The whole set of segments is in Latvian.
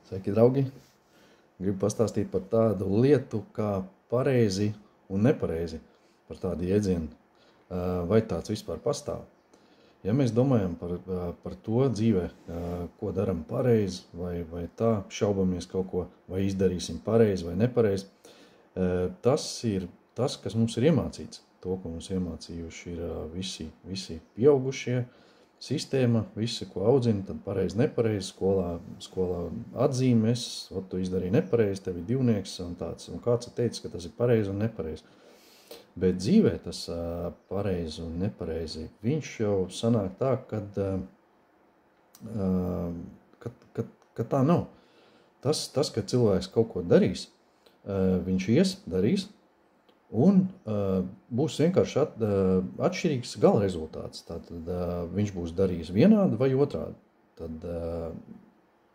Sveiki, draugi! Gribu pastāstīt par tādu lietu, kā pareizi un nepareizi, par tādu jēdzienu. Vai tāds vispār pastāv? Ja mēs domājam par to dzīvē, ko daram pareizi, vai tā, šaubamies kaut ko, vai izdarīsim pareizi vai nepareizi, tas ir tas, kas mums ir iemācīts. To, ko mums iemācījuši ir visi pieaugušie, sistēma, visi, ko audzina, tad pareizi, nepareizi, skolā atzīmes, tu izdarīji nepareizi, tev ir divnieks un tāds, un kāds ir teicis, ka tas ir pareizi un nepareizi. Bet dzīvē tas pareizi un nepareizi, viņš jau sanāk tā, ka tā nav. Tas, ka cilvēks kaut ko darīs, viņš darīs, un būs vienkārši atšķirīgs gala rezultāts. Tātad viņš būs darījis vienādi vai otrādi. Tad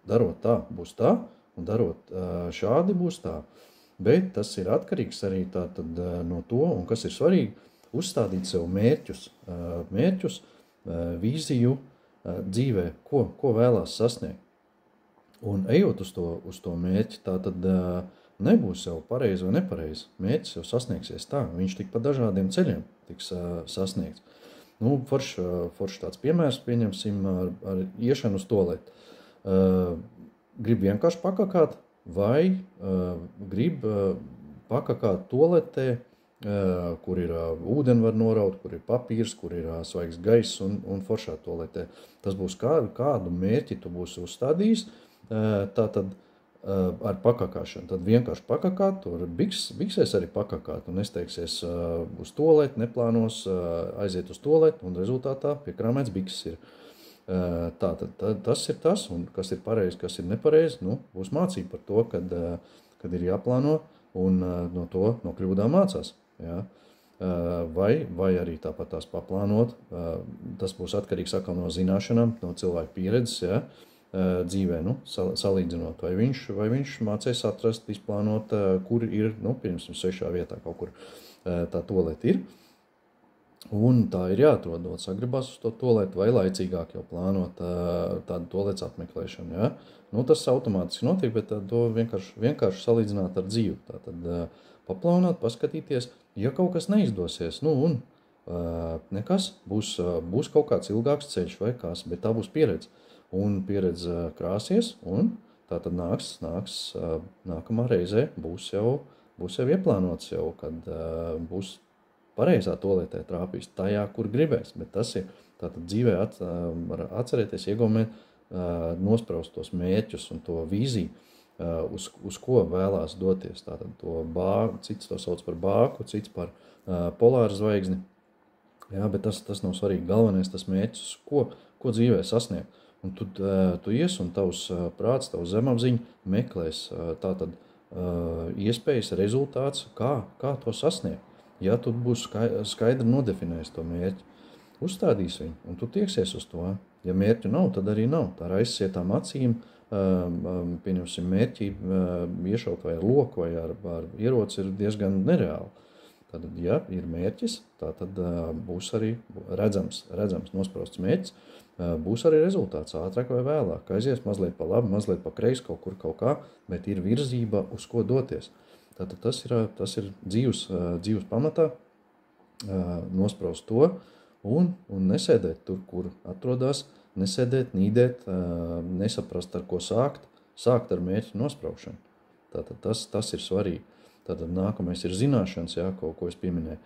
darot tā būs tā, un darot šādi būs tā. Bet tas ir atkarīgs arī tātad no to, un kas ir svarīgi, uzstādīt sev mērķus, vīziju dzīvē, ko vēlās sasniegt. Un ejot uz to mērķi, tātad nebūs jau pareizi vai nepareizi. Mērķis jau sasniegsies tā, viņš tik pa dažādiem ceļiem tiks sasniegts. Forši tāds piemērs pieņemsim ar iešanu uz tualeti. Grib vienkārši pakakāt, vai grib pakakāt tualetē, kur ir ūdeni var noraut, kur ir papīrs, kur ir svaigs gaiss un foršā tualetē. Tas būs kādu mērķi tu būsi uzstādījis, tātad ar pakakāšanu. Tad vienkārši pakakāt, tur biksēs arī pakakāt un nesteigsies uz tualeti, neplānos aiziet uz tualeti un rezultātā piekrāmēts bikses ir. Tātad tas ir tas, un kas ir pareizi, kas ir nepareizi, būs mācība par to, kad ir jāplāno un no kļūdām mācās. Ja? Vai arī tāpat tās paplānot, tas būs atkarīgs atkal no zināšanām, no cilvēku pieredzes, ja? Dzīvē, salīdzinot, vai viņš mācēs atrast, izplānot, kur ir, pirms svešā vietā kaut kur tā tualete ir. Un tā ir jāatrod, sagribas uz to tualeti vai laicīgāk jau plānot tādu tualetes apmeklēšanu. Ja? Tas automātiski notiek, bet to vienkārši salīdzināt ar dzīvi. Tātad paplānot, paskatīties, ja kaut kas neizdosies, nekas, būs kaut kāds ilgāks ceļš vai kas, bet tā būs pieredze. Un pieredze krāsies, un tā tad nāks nākamā reizē būs jau ieplānots jau, kad būs pareizā tualetē trāpīs tajā, kur gribēs, bet tas ir tātad dzīvē atcerēties, iegaumēt, nospraust tos mērķus un to vīziju, uz ko vēlās doties. Tātad to bāgu, cits to sauc par bāku, cits par polāru zvaigzni. Jā, bet tas nav svarīgi. Galvenais tas mērķis, ko dzīvē sasniegt. Un tu ies un tavs prāts, tavs zemapziņa meklēs tātad iespējas, rezultāts, kā to sasniegt. Ja tu būsi skaidri nodefinējis to mērķi, uzstādīs viņu, un tu tieksies uz to. Ja mērķu nav, tad arī nav. Tā ar aizsietām acīm, pieņemsim mērķi, iešaut vai ar loku vai ar ieroci ir diezgan nereāli. Tad, ja ir mērķis, tad būs arī redzams nosprausts mērķis, būs arī rezultāts ātrāk vai vēlāk. Aizies mazliet pa labi, mazliet pa kreisi, kaut kur kaut kā, bet ir virzība, uz ko doties. Tātad tas ir dzīves pamatā, nospraust to un nesēdēt tur, kur atrodas, nesēdēt, nīdēt, nesaprast, ar ko sākt ar mērķi nospraušanu. Tātad tas ir svarīgi. Tātad nākamais ir zināšanas, ko es pieminēju.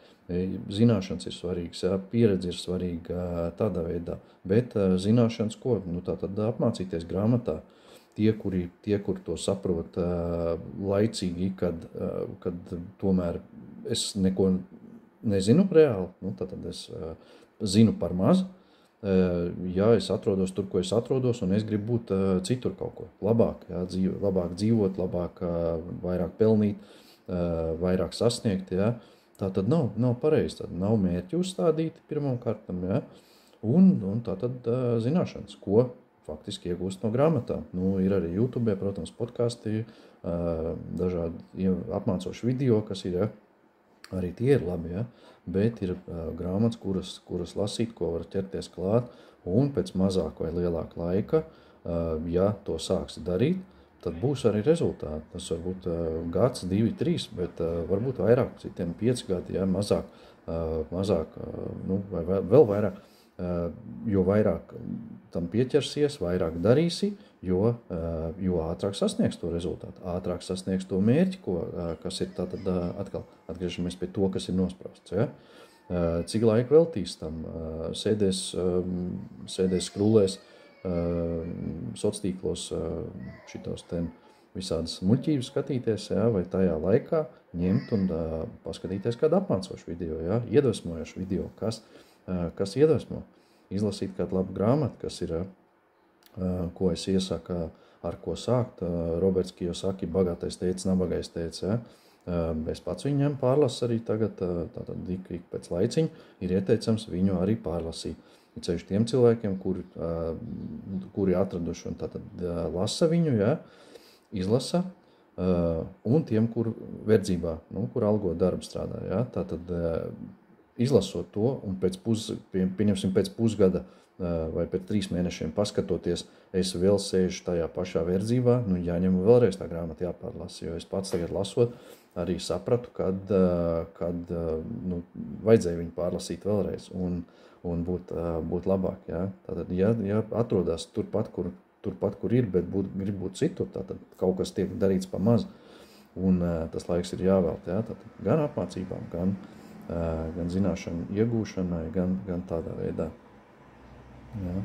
Zināšanas ir svarīgas, pieredze ir svarīga tādā veidā, bet zināšanas ko? Tātad apmācīties grāmatā. Tie, kuri to saprot laicīgi, kad tomēr es neko nezinu reāli, tad es zinu par maz. Ja es atrodos tur, ko es atrodos, un es gribu būt citur kaut ko labāk, labāk dzīvot, vairāk pelnīt, vairāk sasniegt, tā tad nav pareizi, tad nav mērķi uzstādīti pirmām kārtām, un tā tad zināšanas, ko faktiski iegūst no grāmatām. Ir arī YouTube, protams, podkasti, dažādi apmācoši video, kas ir, arī tie ir labi, bet ir grāmatas, kuras lasīt, ko var ķerties klāt, un pēc mazāk vai lielāka laika, ja to sāks darīt, tad būs arī rezultāti. Tas var būt gads, 2, 3, bet varbūt vairāk, citiem 5 gadi, ja, mazāk, nu, vai vēl vairāk. Jo vairāk tam pieķersies, vairāk darīsi, jo ātrāk sasniegs to rezultātu, ātrāk sasniegs to mērķi, kas ir tātad atkal atgriežamies pie to, kas ir nosprausts. Ja? Cik laika veltīs tam, sēdēs skrulēs, sociālos šitos visādas muļķības skatīties, ja? Vai tajā laikā ņemt un paskatīties kādu apmācošu video, ja? Iedvesmojošu video, kas iedvesmo, izlasīt kādu labu grāmatu, kas ir, ko es iesaku, ar ko sākt. Roberts Kiyosaki, bagātais tēcis, nabagais tēcis, ja? Es pats viņam pārlasu arī tagad, tātad ik pēc laiciņa ir ieteicams viņu arī pārlasīt. Ir ceļš tiem cilvēkiem, kuri atraduši un tātad lasa viņu, ja? Izlasa, un tiem, kur verdzībā, nu, kur algo darbu strādā, ja? Tātad izlasot to un pēc pusgada vai pēc 3 mēnešiem paskatoties, es vēl sēžu tajā pašā verdzībā, nu jāņem vēlreiz tā grāmata jāpārlasa, jo es pats tagad lasot, arī sapratu, kad nu, vajadzēja viņu pārlasīt vēlreiz un būt labāk. Ja? Tātad, ja atrodas turpat, kur ir, bet grib būt citur, tātad kaut kas tiek darīts pa maz, un tas laiks ir jāvēlt. Ja? Tātad, gan apmācībām, gan zināšanu iegūšanai, gan tādā veidā. Ja?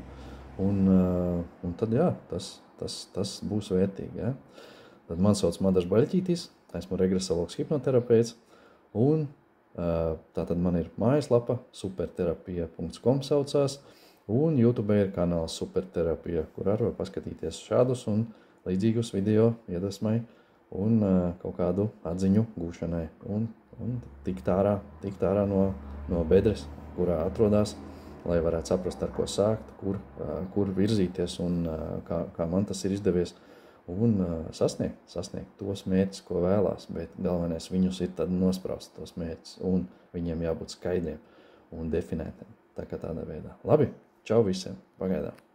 Un tad, jā, tas būs vērtīgi. Ja? Tad man sauc Madars Baļķītis, esmu regresologs hipnoterapeits, un tātad man ir mājaslapa superterapija.com saucās, un YouTube ir kanāls Superterapija, kur arī var paskatīties šādus un līdzīgus video iedvesmai un kaut kādu atziņu gūšanai. Un tikt ārā no bedres, kurā atrodas, lai varētu saprast, ar ko sākt, kur virzīties un kā man tas ir izdevies. Un sasniegt tos mērķus, ko vēlās, bet galvenais viņus ir tad nospraust tos mērķus, un viņiem jābūt skaidriem un definētiem. Tā kā tādā veidā. Labi, čau visiem, pagaidām!